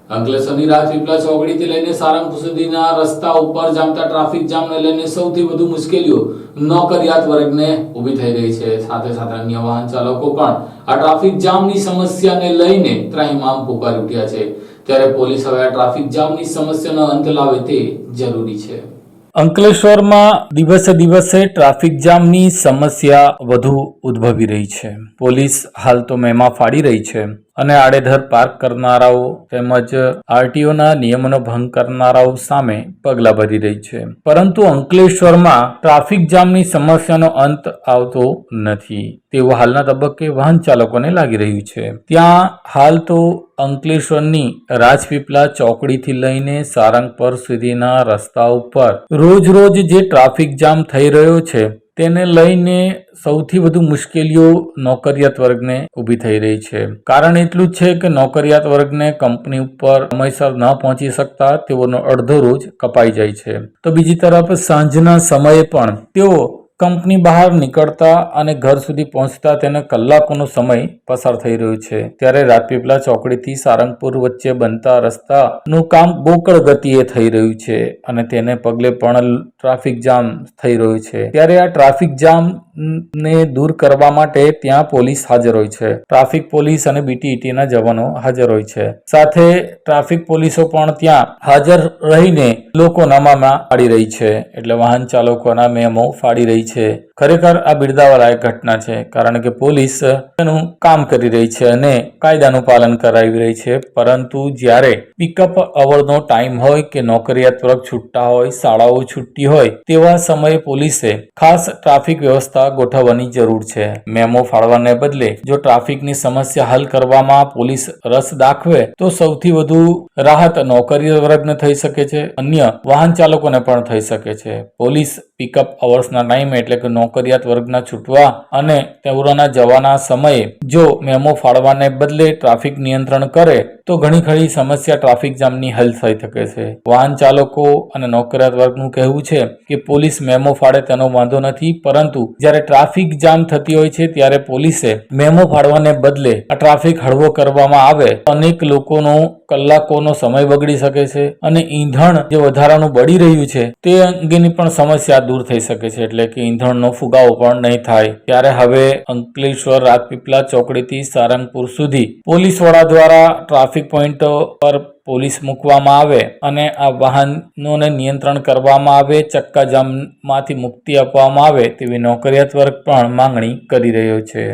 અંકલેશ્વરની રાજપીપળા ચોકડીથી લઈને સારંગપુર સુધીના રસ્તા ઉપર જામતા ટ્રાફિક જામને લઈને સૌથી વધુ મુશ્કેલીઓ નોકરિયાત વર્ગને ઊભી થઈ રહી છે। સાથે સાથે અન્ય વાહન ચાલકો પણ આ ટ્રાફિક જામની સમસ્યાને લઈને ત્રાહિમામ પુકારી ઉઠ્યા છે। ત્યારે પોલીસ હવે આ ટ્રાફિક જામની સમસ્યાનો અંત લાવે તે જરૂરી છે। અંકલેશ્વરમાં દિવસે દિવસે ટ્રાફિક જામની સમસ્યા વધુ ઉદ્ભવી રહી છે। પોલીસ હાલ તો મેમા ફાડી રહી છે અને આડેધડ પાર્ક કરનારાઓ તેમજ આરટીઓના નિયમોનો ભંગ કરનારાઓ સામે પગલાં ભરી રહી છે, પરંતુ અંકલેશ્વરમાં ટ્રાફિક જામની સમસ્યાનો અંત આવતો નથી તેવું હાલના તબક્કે વાહન ચાલકોને લાગી રહ્યું છે। ત્યાં હાલ તો અંકલેશ્વરની રાજપીપળા ચોકડીથી લઈને સારંગપુર સુધીના રસ્તા ઉપર રોજ જે ટ્રાફિક જામ થઈ રહ્યો છે તેને લઈને સૌથી વધુ મુશ્કેલીઓ નોકરિયાત વર્ગને ઊભી થઈ રહી છે। કારણ એટલું જ છે કે નોકરિયાત વર્ગને કંપની ઉપર સમયસર ન પહોંચી શકતા તેઓનો અડધો રોજ કપાઈ જાય છે, તો બીજી તરફ સાંજના સમયે પણ તેઓ કંપની બહાર નીકળતા અને ઘર સુધી પહોંચતા તેને કલાકોનો સમય પસાર થઈ રહ્યો છે। ત્યારે રાજપીપળા ચોકડીથી સારંગપુર વચ્ચે બનતા રસ્તાનું કામ બોકડ ગતિએ થઈ રહ્યું છે અને તેને પગલે પણ ટ્રાફિક જામ થઈ રહ્યો છે। ત્યારે આ ટ્રાફિક જામ ને દૂર કરવા માટે ત્યાં પોલીસ હાજર હોય છે, ટ્રાફિક પોલીસ અને બીટીઈટીના જવાનો હાજર હોય છે, સાથે ટ્રાફિક પોલીસો પણ ત્યાં હાજર રહીને લોકોના મામા ફાડી રહી છે, એટલે વાહન ચાલકોના મેમો ફાડી રહી છે। ખરેખર આ બિરદાવલાયક ઘટના છે, કારણ કે પોલીસ તેનું કામ કરી રહી છે અને કાયદાનું પાલન કરાવી રહી છે, પરંતુ જ્યારે પિકઅપ અવરનો ટાઈમ હોય કે નોકરિયાત વર્ગ છૂટતા હોય, શાળાઓ છૂટતી હોય તેવા સમયે પોલીસે ખાસ ટ્રાફિક વ્યવસ્થા ગોઠવવાની જરૂર છે। મેમો ફાળવાને બદલે જો ટ્રાફિકની સમસ્યા હલ કરવામાં પોલીસ રસ દાખવે તો સૌથી વધુ રાહત નોકરિયાત વર્ગને થઈ શકે છે, અન્ય વાહન ચાલકોને પણ થઈ શકે છે। પોલીસ પિકઅપ અવર્સના ટાઈમે એટલે કે નોકરિયાત વર્ગના છૂટવા અને તેઓના જવાના સમયે જો મેમો ફાળવાને બદલે ટ્રાફિક નિયંત્રણ કરે તો ઘણી ખરી સમસ્યા ટ્રાફિક જામની હલ થઈ શકે છે। વાહન ચાલકો અને નોકરિયાત વર્ગનું કહેવું છે કે પોલીસ મેમો ફાળે તેનો વાંધો નથી, પરંતુ જ્યારે ટ્રાફિક જામ થતી હોય છે ત્યારે પોલીસે મેમો ફાળવાને બદલે આ ટ્રાફિક હળવો કરવામાં આવે તો અનેક લોકોનો કલાકોનો સમય બગડી શકે છે અને ઈંધણ જે વધારાનું બળી રહ્યું છે તે અંગેની પણ સમસ્યા દૂર થઈ શકે છે, એટલે કે ઈંધણનો ફુગાવો પણ નહીં થાય। ત્યારે હવે અંકલેશ્વર રાજપીપળા ચોકડીથી સારંગપુર સુધી પોલીસ વડા દ્વારા ટ્રાફિક પોઈન્ટ પર પોલીસ મૂકવામાં આવે અને આ વાહનોને નિયંત્રણ કરવામાં આવે, ચક્કાજામમાંથી મુક્તિ આપવામાં આવે તેવી નોકરિયાત વર્ગ પણ માંગણી કરી રહ્યો છે।